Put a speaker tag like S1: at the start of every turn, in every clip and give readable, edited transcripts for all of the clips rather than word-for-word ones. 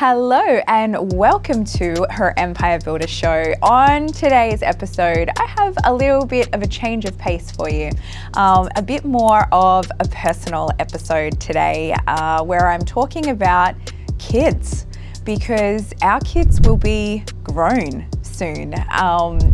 S1: Hello and welcome to Her Empire Builder Show. On today's episode, I have a little bit of a change of pace for you. A bit more of a personal episode today where I'm talking about kids, because our kids will be grown soon.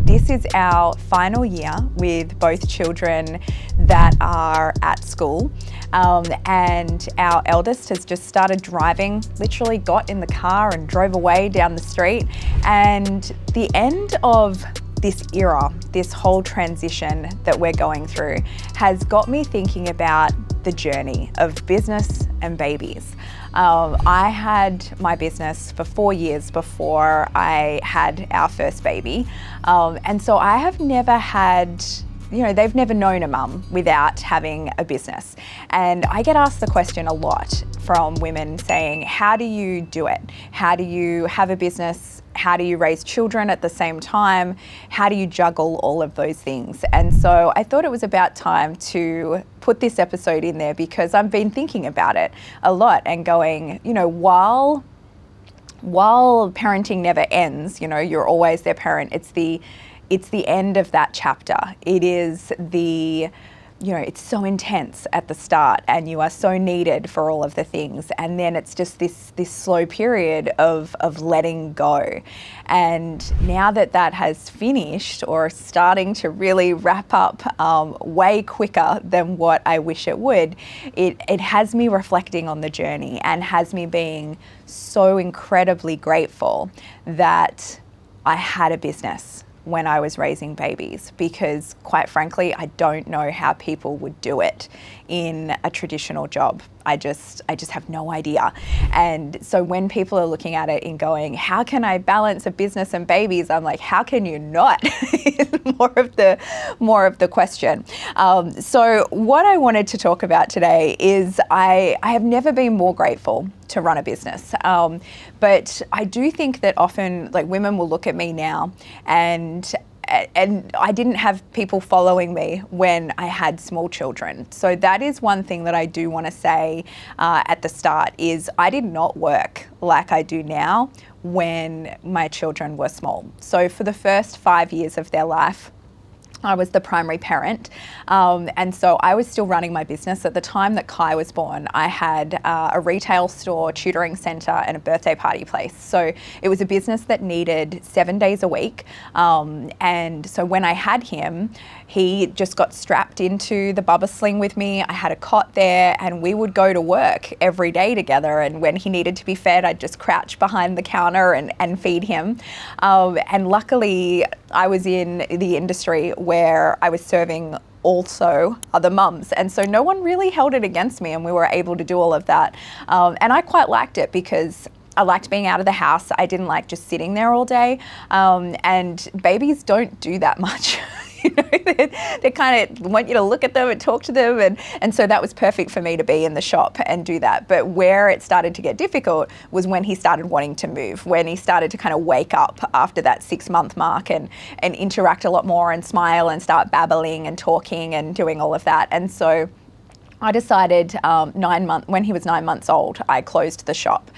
S1: This is our final year with both children that are at school. And our eldest has just started driving, literally got in the car and drove away down the street. And the end of this era, this whole transition that we're going through, has got me thinking about the journey of business and babies. I had my business for 4 years before I had our first baby. And so I have never had, they've never known a mum without having a business. And I get asked the question a lot from women saying, how do you do it? How do you have a business? How do you raise children at the same time? How do you juggle all of those things? And so I thought it was about time to put this episode in there, because I've been thinking about it a lot and going, while parenting never ends, you're always their parent. It's the end of that chapter. It is it's so intense at the start and you are so needed for all of the things. And then it's just this slow period of letting go. And now that has finished or starting to really wrap up way quicker than what I wish it would, it has me reflecting on the journey and has me being so incredibly grateful that I had a business when I was raising babies, because quite frankly, I don't know how people would do it in a traditional job. I just have no idea. And so when people are looking at it and going, how can I balance a business and babies? I'm like, how can you not? Is more of the question. So what I wanted to talk about today is I have never been more grateful to run a business. But I do think that often women will look at me now and I didn't have people following me when I had small children. So that is one thing that I do want to say at the start is I did not work like I do now when my children were small. So for the first 5 years of their life, I was the primary parent, and so I was still running my business. At the time that Kai was born, I had a retail store, tutoring centre and a birthday party place. So it was a business that needed 7 days a week. And so when I had him, he just got strapped into the bubba sling with me. I had a cot there and we would go to work every day together. And when he needed to be fed, I'd just crouch behind the counter and feed him. And luckily, I was in the industry where I was serving also other mums. And so no one really held it against me and we were able to do all of that. And I quite liked it because I liked being out of the house. I didn't like just sitting there all day. And babies don't do that much. They kind of want you to look at them and talk to them. And so that was perfect for me to be in the shop and do that. But where it started to get difficult was when he started wanting to move, when he started to kind of wake up after that 6-month mark and interact a lot more and smile and start babbling and talking and doing all of that. And so I decided when he was 9 months old, I closed the shop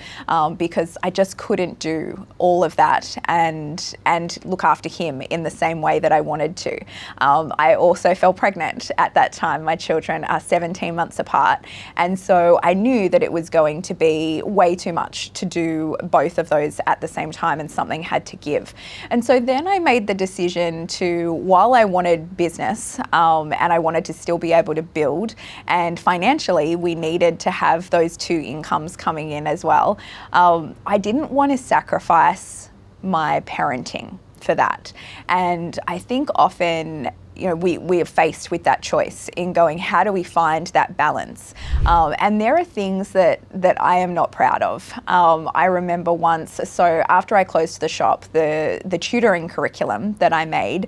S1: because I just couldn't do all of that and look after him in the same way that I wanted to. I also fell pregnant at that time. My children are 17 months apart. And so I knew that it was going to be way too much to do both of those at the same time and something had to give. And so then I made the decision to, while I wanted business and I wanted to still be able to build, and financially we needed to have those two incomes coming in as well, I didn't want to sacrifice my parenting for that. And I think often we are faced with that choice in going, how do we find that balance? And there are things that I am not proud of. I remember once, so after I closed the shop, the tutoring curriculum that I made,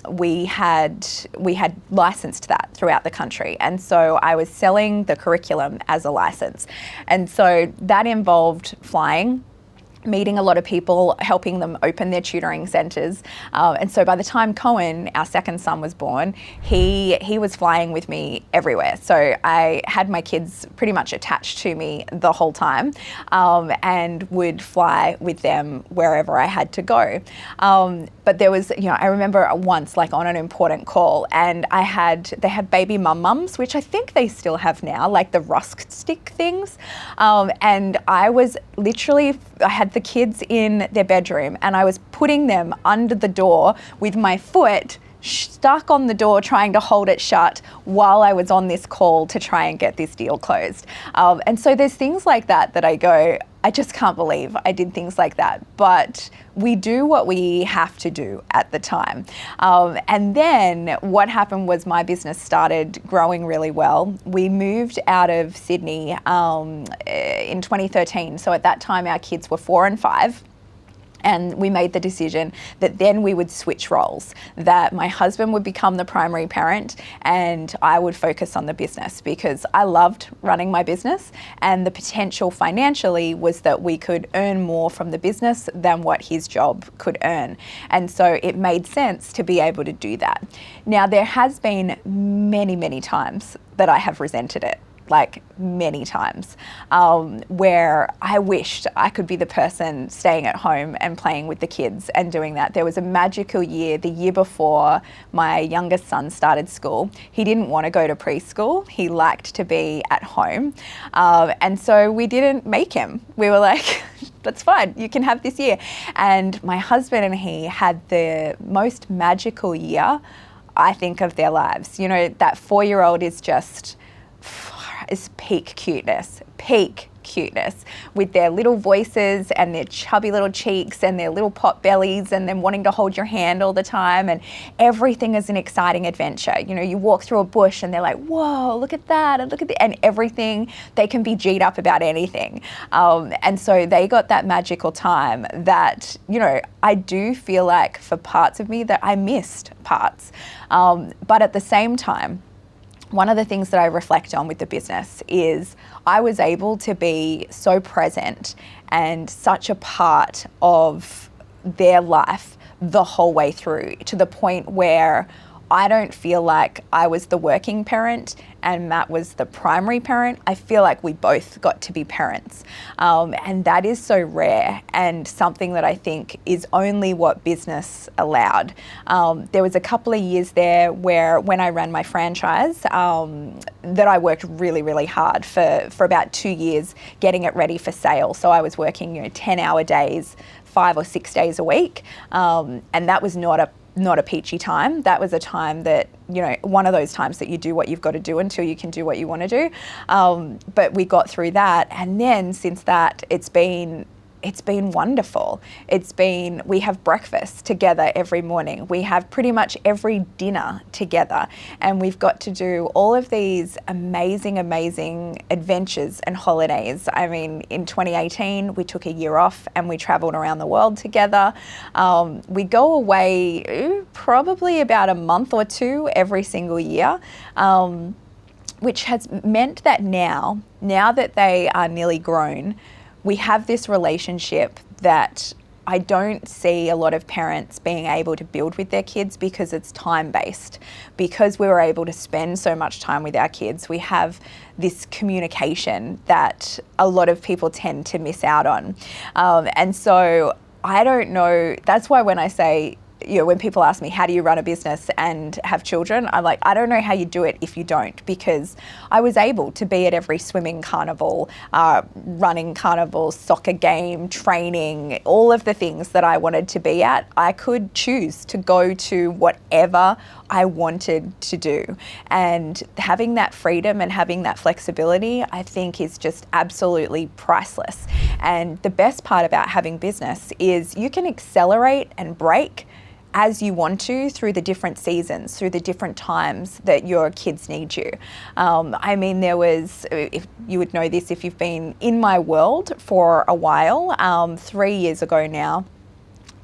S1: we had licensed that throughout the country. And so I was selling the curriculum as a license. And so that involved flying meeting a lot of people, helping them open their tutoring centres. And so by the time Cohen, our second son, was born, he was flying with me everywhere. So I had my kids pretty much attached to me the whole time, and would fly with them wherever I had to go. But there was, I remember once, like on an important call, and they had baby mums, which I think they still have now, like the rusk stick things. And I was literally, I had the kids in their bedroom and I was putting them under the door with my foot stuck on the door trying to hold it shut while I was on this call to try and get this deal closed. And so there's things like that I go, I just can't believe I did things like that. But we do what we have to do at the time. And then what happened was my business started growing really well. We moved out of Sydney in 2013. So at that time, our kids were 4 and 5. And we made the decision that then we would switch roles, that my husband would become the primary parent and I would focus on the business, because I loved running my business, and the potential financially was that we could earn more from the business than what his job could earn. And so it made sense to be able to do that. Now, there has been many, many times that I have resented it. Like many times, where I wished I could be the person staying at home and playing with the kids and doing that. There was a magical year, the year before my youngest son started school. He didn't want to go to preschool. He liked to be at home. And so we didn't make him. We were like, that's fine, you can have this year. And my husband and he had the most magical year, I think, of their lives. That 4-year-old is just, is peak cuteness with their little voices and their chubby little cheeks and their little pot bellies and them wanting to hold your hand all the time, and everything is an exciting adventure. You walk through a bush and they're like, whoa, look at that, and look at the, and everything, they can be G'd up about anything. And so they got that magical time that, I do feel like for parts of me that I missed parts. But at the same time, one of the things that I reflect on with the business is I was able to be so present and such a part of their life the whole way through, to the point where I don't feel like I was the working parent and Matt was the primary parent. I feel like we both got to be parents. And that is so rare, and something that I think is only what business allowed. There was a couple of years there where, when I ran my franchise, that I worked really, really hard for about 2 years getting it ready for sale. So I was working 10-hour days, 5 or 6 days a week. And that was not a peachy time. That was a time that, one of those times that you do what you've got to do until you can do what you want to do. But we got through that. And then since that, it's been wonderful. We have breakfast together every morning. We have pretty much every dinner together. And we've got to do all of these amazing, amazing adventures and holidays. I mean, in 2018, we took a year off and we traveled around the world together. We go away probably about a month or two every single year. Which has meant that now that they are nearly grown, we have this relationship that I don't see a lot of parents being able to build with their kids, because it's time-based. Because we were able to spend so much time with our kids, we have this communication that a lot of people tend to miss out on. And so I don't know, that's why when I say, when people ask me, how do you run a business and have children? I'm like, I don't know how you do it if you don't, because I was able to be at every swimming carnival, running carnival, soccer game, training, all of the things that I wanted to be at. I could choose to go to whatever I wanted to do. And having that freedom and having that flexibility, I think, is just absolutely priceless. And the best part about having business is you can accelerate and brake as you want to through the different seasons, through the different times that your kids need you. I mean, there was, if you would know this if you've been in my world for a while, 3 years ago now,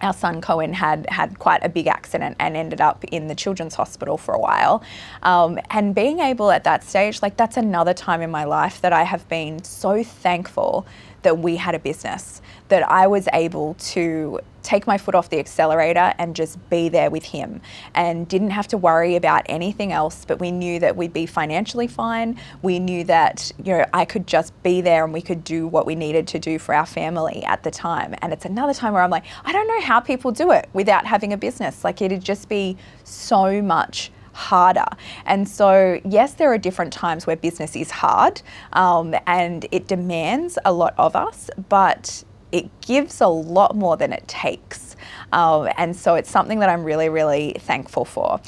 S1: our son Cohen had quite a big accident and ended up in the children's hospital for a while. And being able at that stage, like, that's another time in my life that I have been so thankful that we had a business, that I was able to take my foot off the accelerator and just be there with him, and didn't have to worry about anything else. But we knew that we'd be financially fine. We knew that, I could just be there and we could do what we needed to do for our family at the time. And it's another time where I'm like, I don't know how people do it without having a business. Like, it'd just be so much harder. And so, yes, there are different times where business is hard, and it demands a lot of us, but it gives a lot more than it takes. And so it's something that I'm really, really thankful for.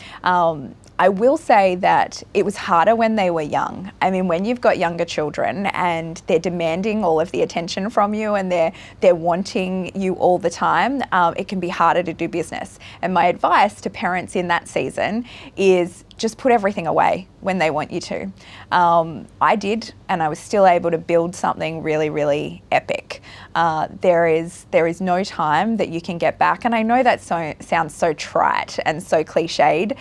S1: I will say that it was harder when they were young. I mean, when you've got younger children and they're demanding all of the attention from you and they're wanting you all the time, it can be harder to do business. And my advice to parents in that season is just put everything away when they want you to. I did, and I was still able to build something really, really epic. There is no time that you can get back, and I know that sounds so trite and so cliched,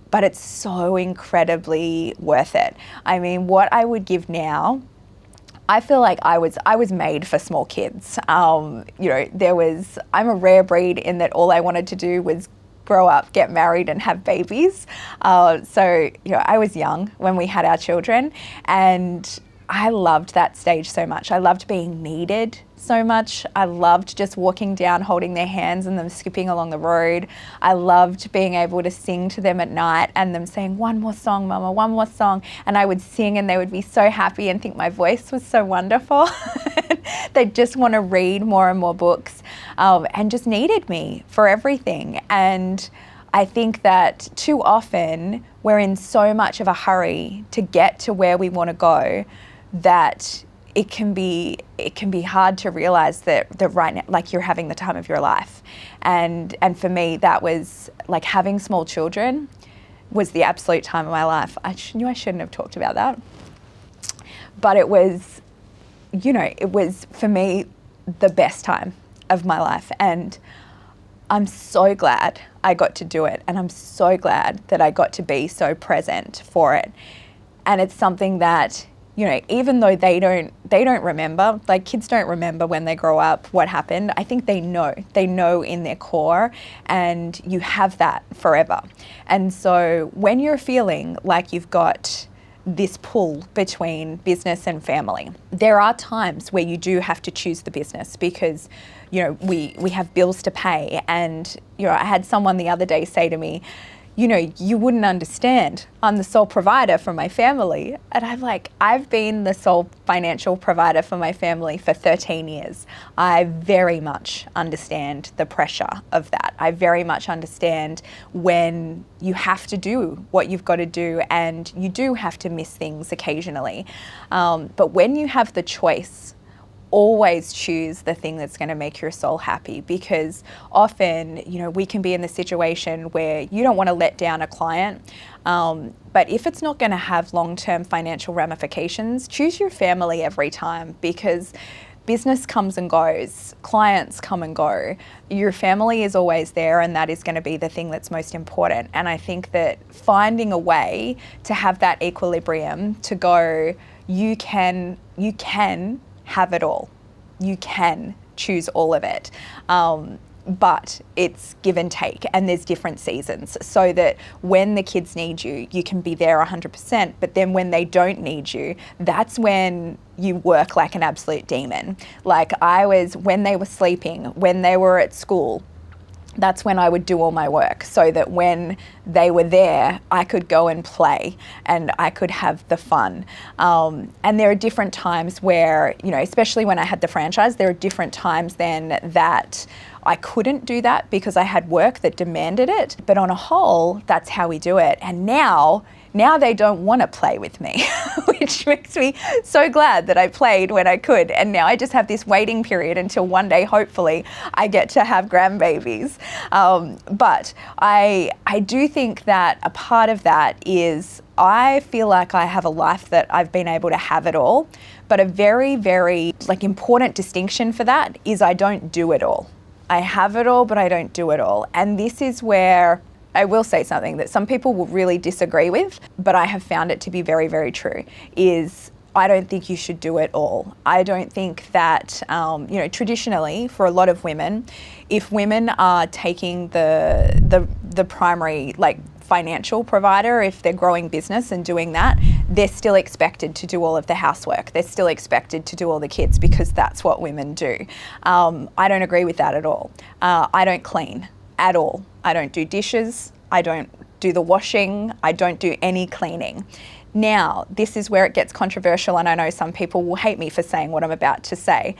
S1: but it's so incredibly worth it. I mean, what I would give now, I feel like I was made for small kids. I'm a rare breed in that all I wanted to do was grow up, get married and have babies. So I was young when we had our children, and I loved that stage so much. I loved being needed so much. I loved just walking down, holding their hands and them skipping along the road. I loved being able to sing to them at night and them saying, "One more song, Mama, one more song." And I would sing and they would be so happy and think my voice was so wonderful. They'd just want to read more and more books, and just needed me for everything. And I think that too often we're in so much of a hurry to get to where we want to go that it can be hard to realize that right now, like, you're having the time of your life. And for me, that was like, having small children was the absolute time of my life. I knew I shouldn't have talked about that, but it was, it was for me the best time of my life. And I'm so glad I got to do it. And I'm so glad that I got to be so present for it. And it's something that, even though they don't remember, like, kids don't remember when they grow up what happened. I think they know in their core, and you have that forever. And so when you're feeling like you've got this pull between business and family, there are times where you do have to choose the business because, we have bills to pay. And, I had someone the other day say to me, you wouldn't understand. I'm the sole provider for my family. And I'm like, I've been the sole financial provider for my family for 13 years. I very much understand the pressure of that. I very much understand when you have to do what you've got to do, and you do have to miss things occasionally. But when you have the choice, always choose the thing that's going to make your soul happy, because often, we can be in the situation where you don't want to let down a client. But if it's not going to have long-term financial ramifications, choose your family every time, because business comes and goes, clients come and go. Your family is always there, and that is going to be the thing that's most important. And I think that finding a way to have that equilibrium, to go, you can have it all. You can choose all of it. But it's give and take, and there's different seasons, so that when the kids need you, you can be there 100%. But then when they don't need you, that's when you work like an absolute demon. Like, when they were sleeping, when they were at school, that's when I would do all my work, so that when they were there, I could go and play and I could have the fun. And there are different times where, especially when I had the franchise, there are different times then that I couldn't do that because I had work that demanded it. But on a whole, that's how we do it. And now they don't want to play with me, which makes me so glad that I played when I could. And now I just have this waiting period until one day, hopefully, I get to have grandbabies. But I do think that a part of that is, I feel like I have a life that I've been able to have it all. But a very, very important distinction for that is I don't do it all. I have it all, but I don't do it all. And this is where I will say something that some people will really disagree with, but I have found it to be very, very true, is I don't think you should do it all. I don't think that, traditionally for a lot of women, if women are taking the primary, like, financial provider, if they're growing business and doing that, they're still expected to do all of the housework. They're still expected to do all the kids because that's what women do. I don't agree with that at all. I don't clean at all. I don't do dishes. I don't do the washing. I don't do any cleaning. Now, this is where it gets controversial, and I know some people will hate me for saying what I'm about to say,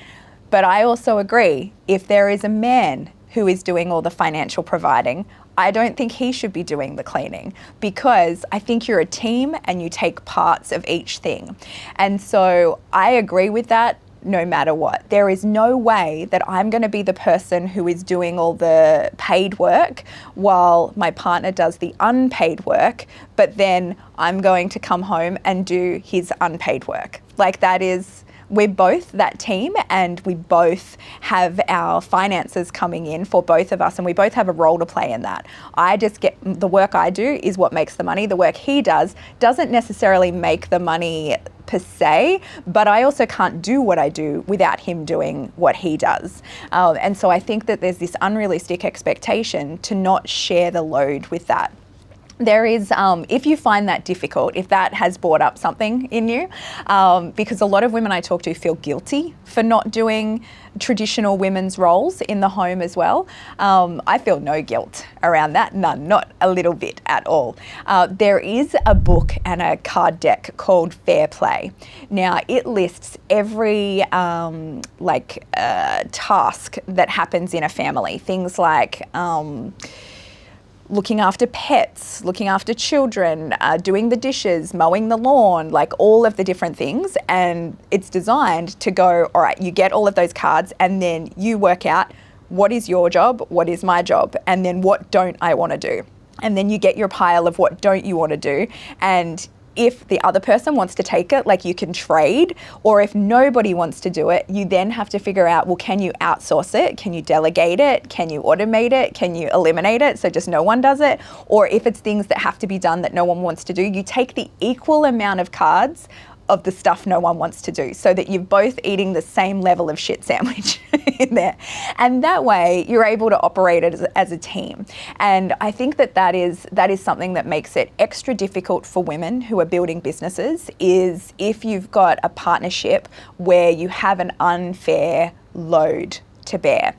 S1: but I also agree, if there is a man who is doing all the financial providing, I don't think he should be doing the cleaning, because I think you're a team and you take parts of each thing. And so I agree with that no matter what. There is no way that I'm going to be the person who is doing all the paid work while my partner does the unpaid work, but then I'm going to come home and do his unpaid work. Like, that is... We're both that team, and we both have our finances coming in for both of us, and we both have a role to play in that. I just get the work I do is what makes the money. The work he does doesn't necessarily make the money per se, but I also can't do what I do without him doing what he does. And so I think that there's this unrealistic expectation to not share the load with that. There is, if you find that difficult, if that has brought up something in you, because a lot of women I talk to feel guilty for not doing traditional women's roles in the home as well. I feel no guilt around that, none, not a little bit at all. There is a book and a card deck called Fair Play. Now, it lists every task that happens in a family, things like looking after pets, looking after children, doing the dishes, mowing the lawn, like all of the different things. And it's designed to go, all right, you get all of those cards, and then you work out what is your job, what is my job, and then what don't I want to do. And then you get your pile of what don't you want to do. And if the other person wants to take it, like, you can trade, or if nobody wants to do it, you then have to figure out, well, can you outsource it? Can you delegate it? Can you automate it? Can you eliminate it so just no one does it? Or if it's things that have to be done that no one wants to do, you take the equal amount of cards of the stuff no one wants to do, so that you're both eating the same level of shit sandwich in there. And that way you're able to operate it as a team. And I think that is something that makes it extra difficult for women who are building businesses, is if you've got a partnership where you have an unfair load to bear,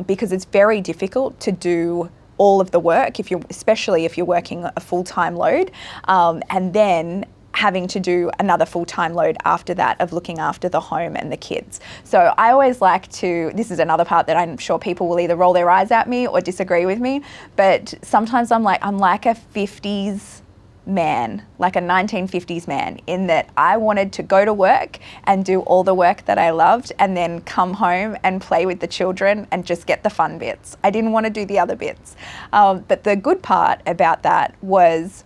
S1: because it's very difficult to do all of the work, especially if you're working a full-time load, and then having to do another full-time load after that of looking after the home and the kids. So I always like to, this is another part that I'm sure people will either roll their eyes at me or disagree with me, but sometimes I'm like a 50s man, like a 1950s man, in that I wanted to go to work and do all the work that I loved and then come home and play with the children and just get the fun bits. I didn't want to do the other bits. But the good part about that was,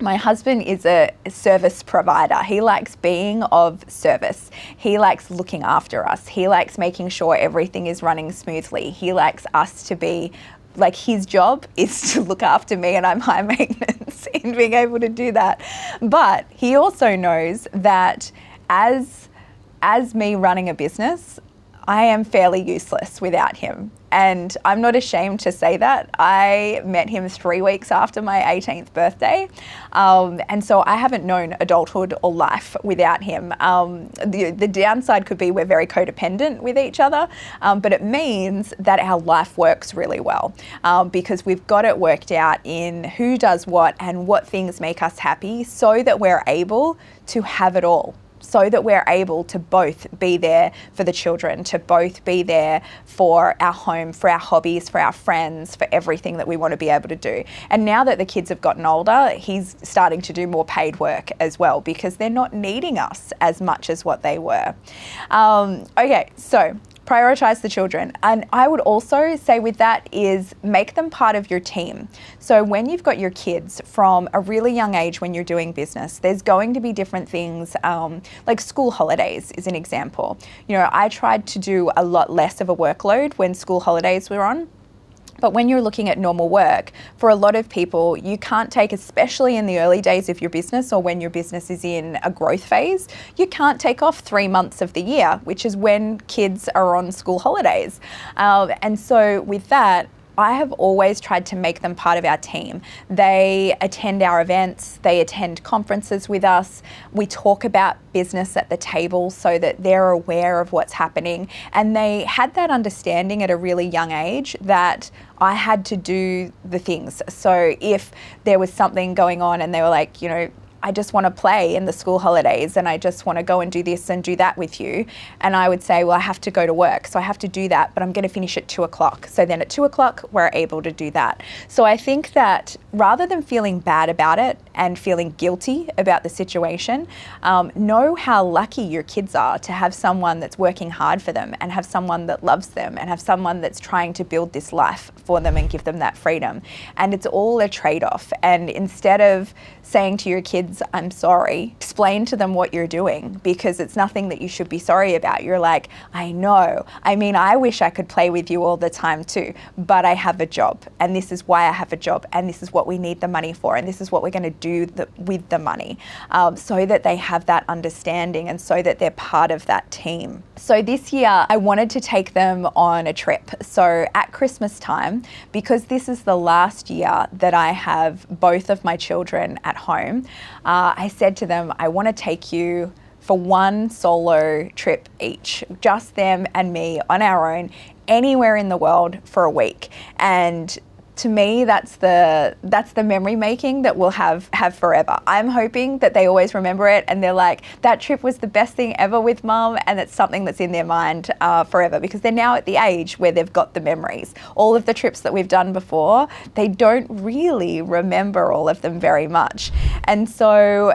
S1: my husband is a service provider. He likes being of service. He likes looking after us. He likes making sure everything is running smoothly. He likes us to be, like, his job is to look after me, and I'm high maintenance in being able to do that. But he also knows that as me running a business, I am fairly useless without him. And I'm not ashamed to say that. I met him 3 weeks after my 18th birthday. And so I haven't known adulthood or life without him. The downside could be we're very codependent with each other, but it means that our life works really well, because we've got it worked out in who does what and what things make us happy, so that we're able to have it all. So that we're able to both be there for the children, to both be there for our home, for our hobbies, for our friends, for everything that we want to be able to do. And now that the kids have gotten older, he's starting to do more paid work as well, because they're not needing us as much as what they were. Okay, so prioritize the children. And I would also say with that is make them part of your team. So when you've got your kids from a really young age, when you're doing business, there's going to be different things, like school holidays is an example. You know, I tried to do a lot less of a workload when school holidays were on. But when you're looking at normal work, for a lot of people, you can't take, especially in the early days of your business or when your business is in a growth phase, you can't take off 3 months of the year, which is when kids are on school holidays. And so with that, I have always tried to make them part of our team. They attend our events, they attend conferences with us. We talk about business at the table so that they're aware of what's happening. And they had that understanding at a really young age that I had to do the things. So if there was something going on and they were like, I just want to play in the school holidays and I just want to go and do this and do that with you. And I would say, well, I have to go to work, so I have to do that, but I'm going to finish at 2:00. So then at 2:00, we're able to do that. So I think that rather than feeling bad about it and feeling guilty about the situation, know how lucky your kids are to have someone that's working hard for them and have someone that loves them and have someone that's trying to build this life for them and give them that freedom. And it's all a trade-off. And instead of saying to your kids, I'm sorry, explain to them what you're doing, because it's nothing that you should be sorry about. You're like, I know. I mean, I wish I could play with you all the time too, but I have a job and this is why I have a job and this is what we need the money for and this is what we're going to do with the money, so that they have that understanding and so that they're part of that team. So this year I wanted to take them on a trip. So at Christmas time, because this is the last year that I have both of my children at home, I said to them, I want to take you for one solo trip each, just them and me on our own, anywhere in the world for a week. And to me, that's the memory making that we'll have forever. I'm hoping that they always remember it and they're like, that trip was the best thing ever with Mum, and it's something that's in their mind forever, because they're now at the age where they've got the memories. All of the trips that we've done before, they don't really remember all of them very much. And so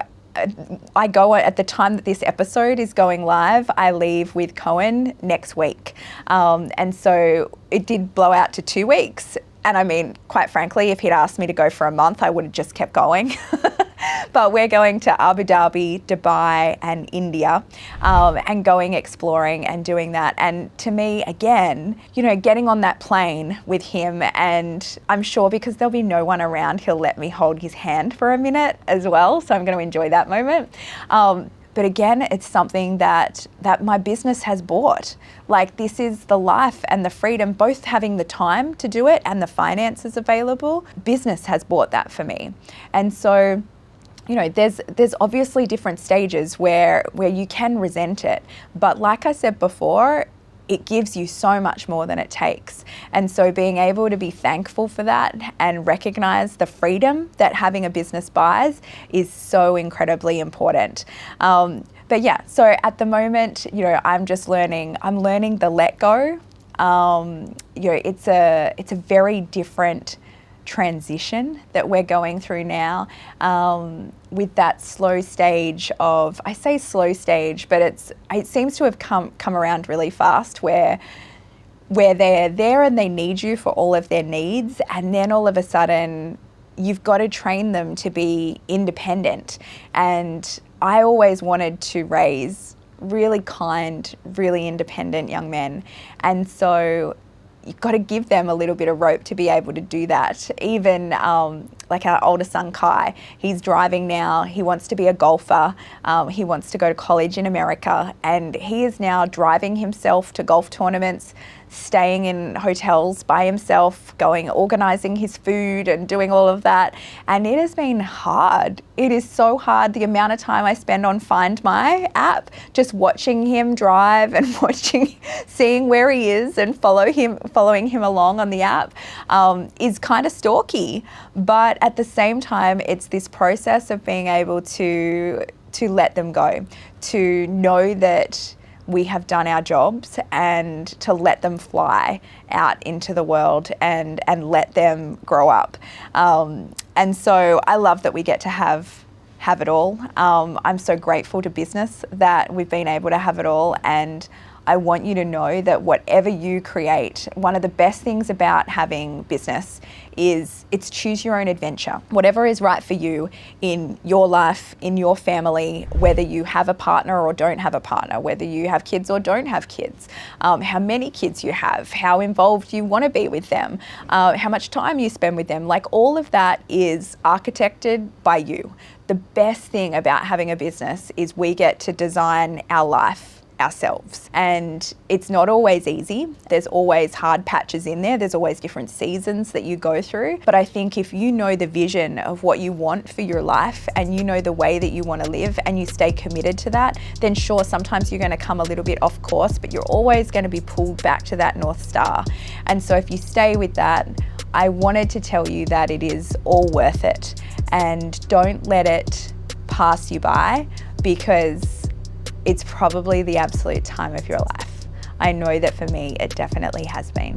S1: I go at the time that this episode is going live, I leave with Cohen next week. And so it did blow out to 2 weeks. And I mean, quite frankly, if he'd asked me to go for a month, I would have just kept going. But we're going to Abu Dhabi, Dubai and India, and going exploring and doing that. And to me, again, getting on that plane with him, and I'm sure because there'll be no one around, he'll let me hold his hand for a minute as well. So I'm going to enjoy that moment. But again, it's something that my business has bought. Like, this is the life and the freedom, both having the time to do it and the finances available. Business has bought that for me. And so, there's obviously different stages where you can resent it. But like I said before, it gives you so much more than it takes. And so being able to be thankful for that and recognize the freedom that having a business buys is so incredibly important. But yeah, so at the moment, I'm learning the let go. It's a very different transition that we're going through now, with that slow stage of, I say slow stage, but it seems to have come around really fast, where they're there and they need you for all of their needs, and then all of a sudden you've got to train them to be independent. And I always wanted to raise really kind, really independent young men, and so you've got to give them a little bit of rope to be able to do that. Even like our older son, Kai, he's driving now. He wants to be a golfer. He wants to go to college in America, and he is now driving himself to golf tournaments, staying in hotels by himself, organising his food and doing all of that. And it has been hard. It is so hard. The amount of time I spend on Find My app, just watching him drive and seeing where he is and following him along on the app, is kind of stalky. But at the same time, it's this process of being able to let them go, to know that we have done our jobs, and to let them fly out into the world and let them grow up. And so I love that we get to have it all. I'm so grateful to business that we've been able to have it all, and I want you to know that whatever you create, one of the best things about having business is it's choose your own adventure. Whatever is right for you in your life, in your family, whether you have a partner or don't have a partner, whether you have kids or don't have kids, how many kids you have, how involved you want to be with them, how much time you spend with them. Like, all of that is architected by you. The best thing about having a business is we get to design our life ourselves, and it's not always easy. There's always hard patches in there. There's always different seasons that you go through. But I think if you know the vision of what you want for your life, and you know the way that you want to live, and you stay committed to that, then sure, sometimes you're going to come a little bit off course, but you're always going to be pulled back to that North Star. And so if you stay with that, I wanted to tell you that it is all worth it, and don't let it pass you by, because it's probably the absolute time of your life. I know that for me, it definitely has been.